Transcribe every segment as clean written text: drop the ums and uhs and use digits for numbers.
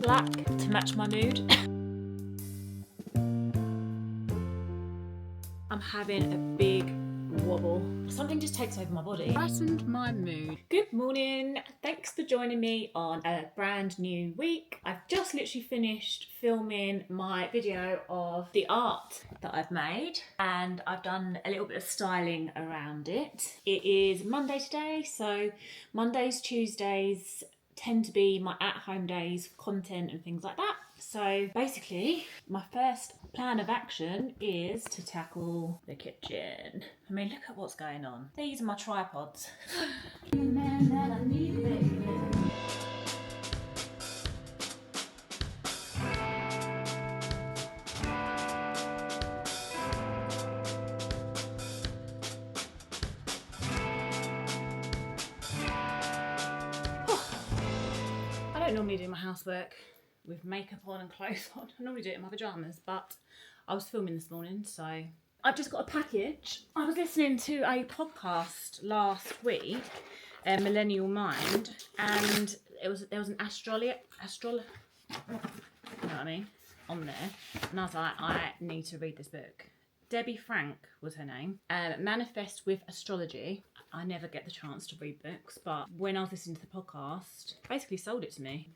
black to match my mood. I'm having a big wobble. Something just takes over my body. Brightened my mood. Good morning. Thanks for joining me on a brand new week. I've just literally finished filming my video of the art that I've made, and I've done a little bit of styling around it. It is Monday today, so Mondays, Tuesdays tend to be my at-home days for content and things like that. So basically, my first plan of action is to tackle the kitchen. I mean, look at what's going on. These are my tripods. I don't normally do my housework with makeup on and clothes on. I normally do it in my pyjamas, but I was filming this morning, so I've just got a package. I was listening to a podcast last week, Millennial Mind, and there was an you know what I mean, on there, and I was like, I need to read this book. Debbie Frank was her name. Manifest with Astrology. I never get the chance to read books, but when I was listening to the podcast, basically sold it to me.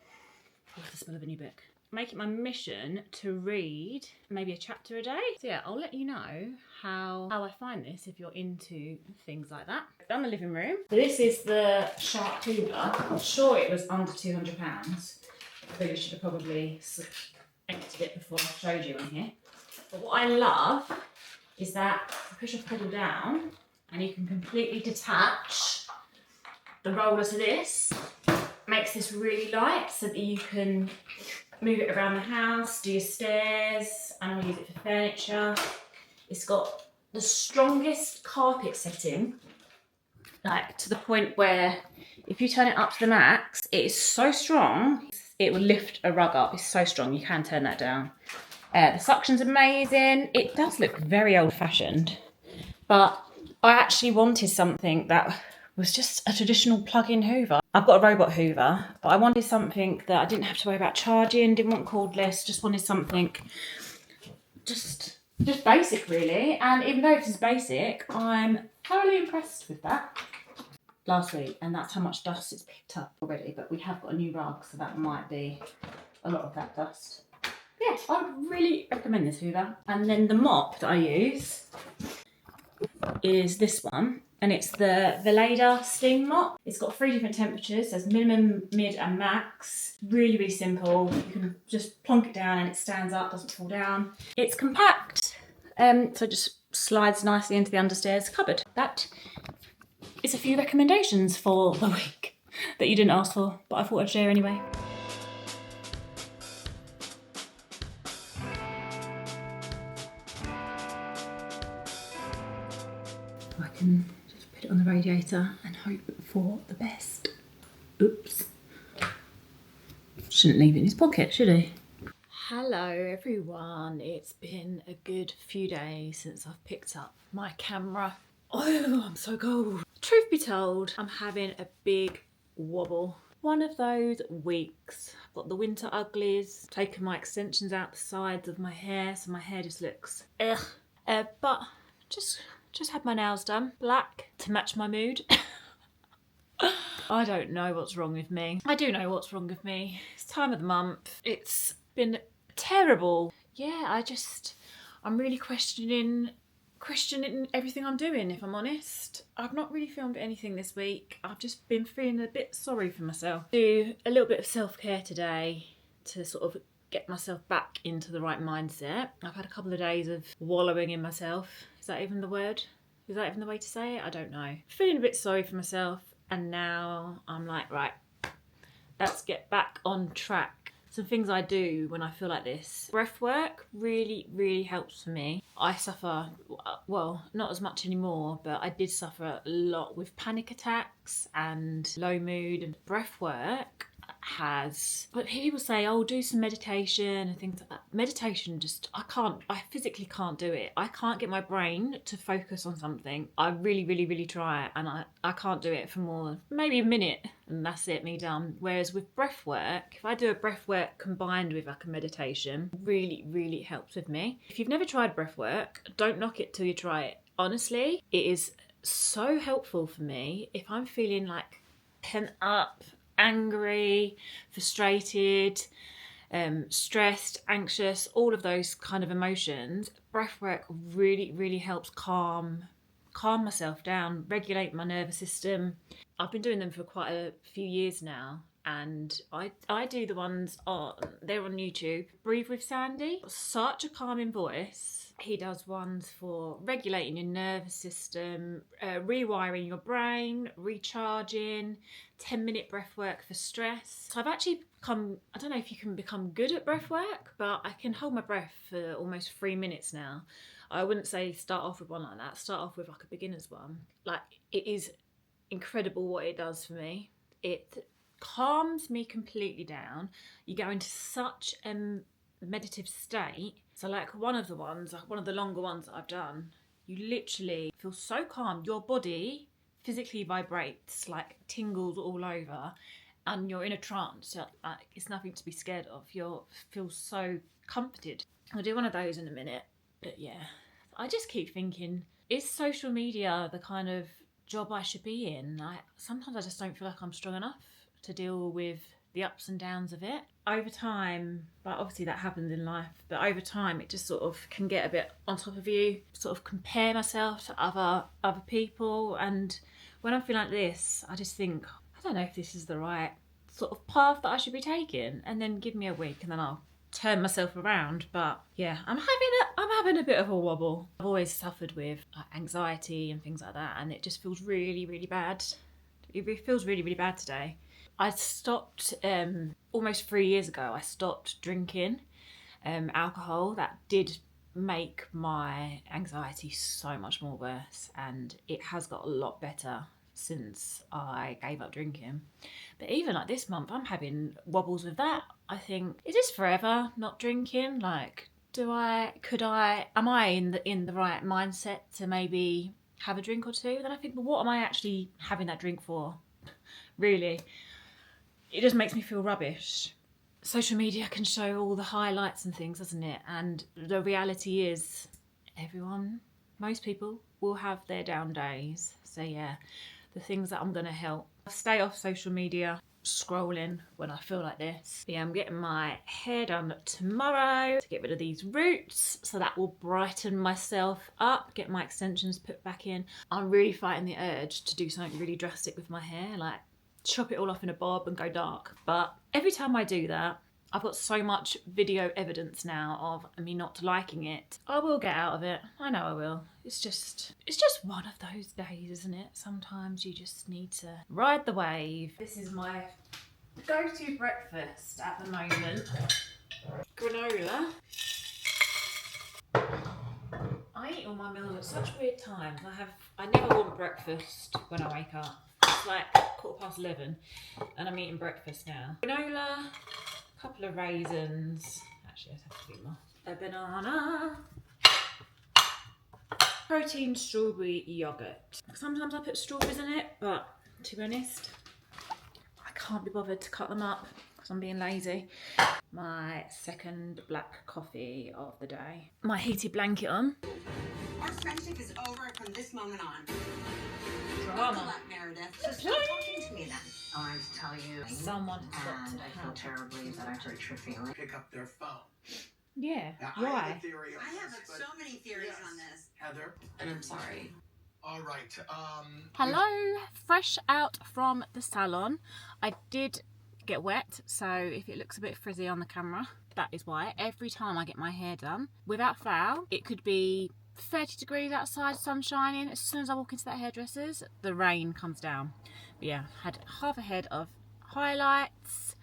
I love the smell of a new book. Make it my mission to read maybe a chapter a day. So yeah, I'll let you know how I find this if you're into things like that. I've done the living room. So this is the Shark hoover. I'm sure it was under £200. I really should have probably emptied it before I showed you in here. But what I love is that you push a pedal down and you can completely detach the roller to this. Makes this really light so that you can move it around the house, do your stairs, and I'll use it for furniture. It's got the strongest carpet setting, like to the point where if you turn it up to the max, it is so strong, it will lift a rug up. It's so strong, you can turn that down. The suction's amazing. It does look very old-fashioned, but I actually wanted something that was just a traditional plug-in hoover. I've got a robot hoover, but I wanted something that I didn't have to worry about charging, didn't want cordless, just wanted something just basic really. And even though this is basic, I'm thoroughly impressed with that last week, and that's how much dust it's picked up already. But we have got a new rug, so that might be a lot of that dust. Yeah, I would really recommend this hoover. And then the mop that I use is this one, and it's the Veleda steam mop. It's got 3 different temperatures. There's minimum, mid and max. Really, really simple. You can just plonk it down and it stands up, doesn't fall down. It's compact, so it just slides nicely into the understairs cupboard. That is a few recommendations for the week that you didn't ask for, but I thought I'd share anyway. I can just put it on the radiator and hope for the best. Oops. Shouldn't leave it in his pocket, should he? Hello everyone. It's been a good few days since I've picked up my camera. Oh, I'm so cold. Truth be told, I'm having a big wobble. One of those weeks. I've got the winter uglies, taken my extensions out the sides of my hair, so my hair just looks ugh. But just had my nails done, black to match my mood. I don't know what's wrong with me. I do know what's wrong with me. It's time of the month. It's been terrible. Yeah, I'm really questioning everything I'm doing, if I'm honest. I've not really filmed anything this week. I've just been feeling a bit sorry for myself. Do a little bit of self-care today to sort of get myself back into the right mindset. I've had a couple of days of wallowing in myself. Is that even the word? Is that even the way to say it? I don't know. Feeling a bit sorry for myself, and now I'm like, right, let's get back on track. Some things I do when I feel like this. Breath work really, really helps for me. I suffer, well, not as much anymore, but I did suffer a lot with panic attacks and low mood, and breath work has, but people say, oh, do some meditation and things like that. Meditation, just, I physically can't do it. I can't get my brain to focus on something. I really, really, really try it, and I can't do it for more, maybe a minute, and that's it, me done. Whereas with breath work, if I do a breath work combined with like a meditation, really, really helps with me. If you've never tried breath work, don't knock it till you try it. Honestly, it is so helpful for me if I'm feeling like pent up, angry, frustrated, stressed, anxious, all of those kind of emotions. Breathwork really, really helps calm myself down, regulate my nervous system. I've been doing them for quite a few years now, and I do the ones they're on YouTube. Breathe with Sandy, such a calming voice. He does ones for regulating your nervous system, rewiring your brain, recharging, 10-minute breath work for stress. So I've actually become, I don't know if you can become good at breath work, but I can hold my breath for almost 3 minutes now. I wouldn't say start off with one like that. Start off with like a beginner's one. Like, it is incredible what it does for me. It calms me completely down. You go into such a meditative state. So like one of the longer ones that I've done, you literally feel so calm. Your body physically vibrates, like tingles all over, and you're in a trance. It's nothing to be scared of. You feel so comforted. I'll do one of those in a minute. But yeah, I just keep thinking, is social media the kind of job I should be in? Sometimes I just don't feel like I'm strong enough to deal with the ups and downs of it. Over time, but obviously that happens in life, but over time it just sort of can get a bit on top of you, sort of compare myself to other people, and when I feel like this, I just think, I don't know if this is the right sort of path that I should be taking, and then give me a week and then I'll turn myself around. But yeah, I'm having a bit of a wobble. I've always suffered with anxiety and things like that, and it just feels really, really bad. It feels really, really bad today. I stopped almost 3 years ago. I stopped drinking alcohol. That did make my anxiety so much more worse, and it has got a lot better since I gave up drinking. But even like this month, I'm having wobbles with that. I think, is this forever not drinking? Like, am I in the right mindset to maybe have a drink or two? Then I think, well, what am I actually having that drink for? Really? It just makes me feel rubbish. Social media can show all the highlights and things, doesn't it? And the reality is, most people will have their down days. So yeah, the things that I'm gonna help. Stay off social media, scrolling when I feel like this. Yeah, I'm getting my hair done tomorrow to get rid of these roots, so that will brighten myself up, get my extensions put back in. I'm really fighting the urge to do something really drastic with my hair, like chop it all off in a bob and go dark. But every time I do that, I've got so much video evidence now of me not liking it. I will get out of it. I know I will. It's just one of those days, isn't it? Sometimes you just need to ride the wave. This is my go-to breakfast at the moment. Granola. I eat all my meals at such weird times. I never want breakfast when I wake up. It's like 11:15 and I'm eating breakfast now. Granola, a couple of raisins, actually I have to do more, a banana, protein strawberry yogurt. Sometimes I put strawberries in it, but to be honest, I can't be bothered to cut them up because I'm being lazy. My second black coffee of the day. My heated blanket on. Our friendship is over from this moment on. Drama. Meredith. So stop talking to me then. I wanted to tell you. Someone and I feel terribly that I hurt your feelings. Pick up their phone. Yeah. Now, Why? I have a theory on I have this, so many theories on this. Heather. And I'm sorry. All right. Hello, fresh out from the salon. I did get wet, so if it looks a bit frizzy on the camera, that is why. Every time I get my hair done, without fail, it could be 30 degrees outside, sun shining. As soon as I walk into that hairdresser's, the rain comes down. But yeah, had half a head of highlights,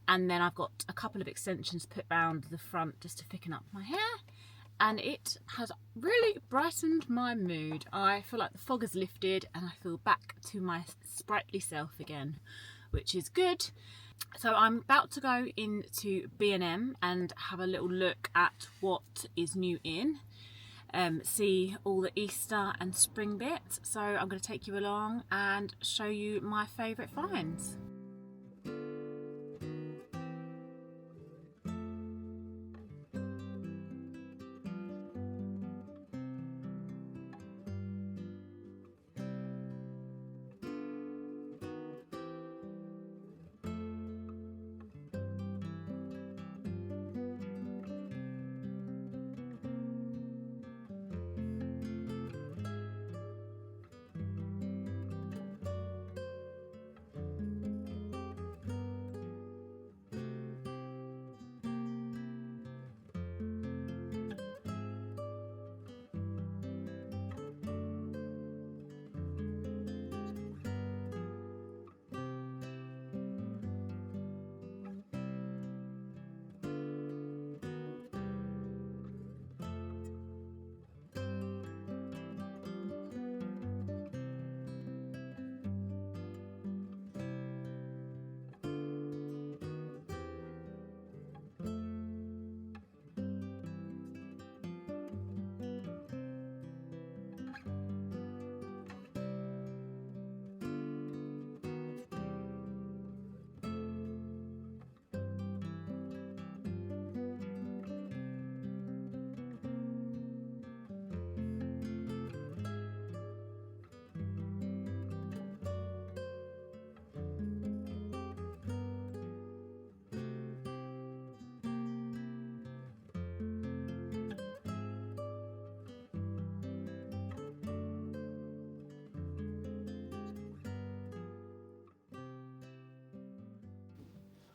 and then I've got a couple of extensions put round the front just to thicken up my hair, and it has really brightened my mood. I feel like the fog has lifted and I feel back to my sprightly self again, which is good. So I'm about to go into B&M and have a little look at what is new in. See all the Easter and spring bits. So I'm going to take you along and show you my favourite finds.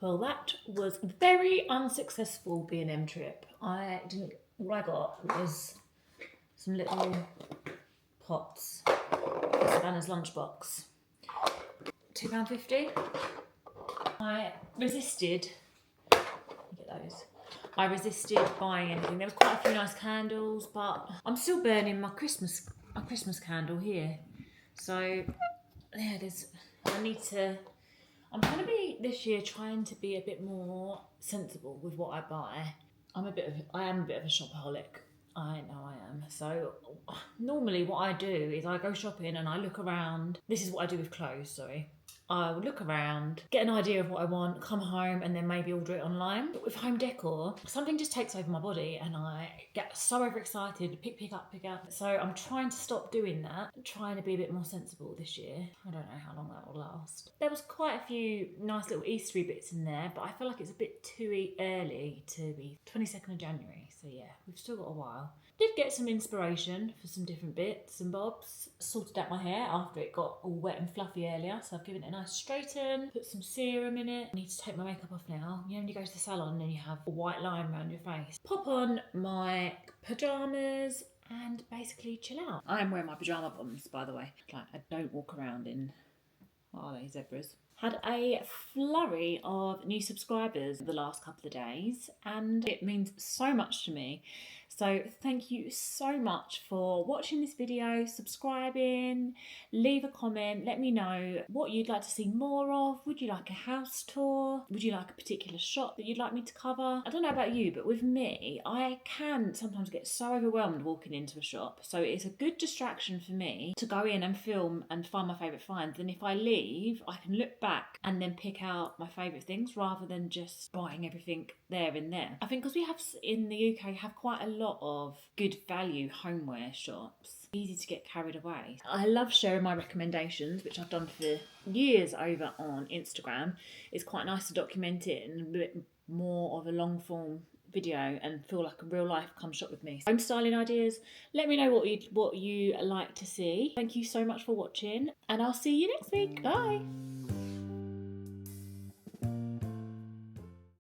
Well, that was a very unsuccessful B&M trip. All I got was some little pots for Savannah's lunchbox. £2.50. I resisted. Get those. I resisted buying anything. There was quite a few nice candles, but I'm still burning my Christmas candle here. So yeah, I'm going to be this year trying to be a bit more sensible with what I buy. I am a bit of a shopaholic. I know I am. So normally what I do is I go shopping and I look around. This is what I do with clothes, sorry. I will look around, get an idea of what I want, come home and then maybe order it online. But with home decor, something just takes over my body and I get so overexcited, pick up. So I'm trying to stop doing that, trying to be a bit more sensible this year. I don't know how long that will last. There was quite a few nice little Eastery bits in there, but I feel like it's a bit too early to be 22nd of January. So yeah, we've still got a while. Did get some inspiration for some different bits and bobs. Sorted out my hair after it got all wet and fluffy earlier, so I've given it a nice straighten, put some serum in it. I need to take my makeup off now. You know when you go to the salon and you have a white line around your face. Pop on my pyjamas and basically chill out. I am wearing my pyjama bottoms, by the way. Like, I don't walk around in, what are they, zebras? Had a flurry of new subscribers the last couple of days and it means so much to me. So thank you so much for watching this video, subscribing, leave a comment, let me know what you'd like to see more of. Would you like a house tour? Would you like a particular shop that you'd like me to cover? I don't know about you, but with me, I can sometimes get so overwhelmed walking into a shop. So it's a good distraction for me to go in and film and find my favourite finds. And if I leave, I can look back and then pick out my favourite things rather than just buying everything there and there. I think because we have in the UK have quite a lot of good value homeware shops, easy to get carried away. I love sharing my recommendations, which I've done for years over on Instagram. It's quite nice to document it in a bit more of a long form video and feel like a real life come shop with me. Home styling ideas, let me know what you like to see. Thank you so much for watching and I'll see you next week. Bye.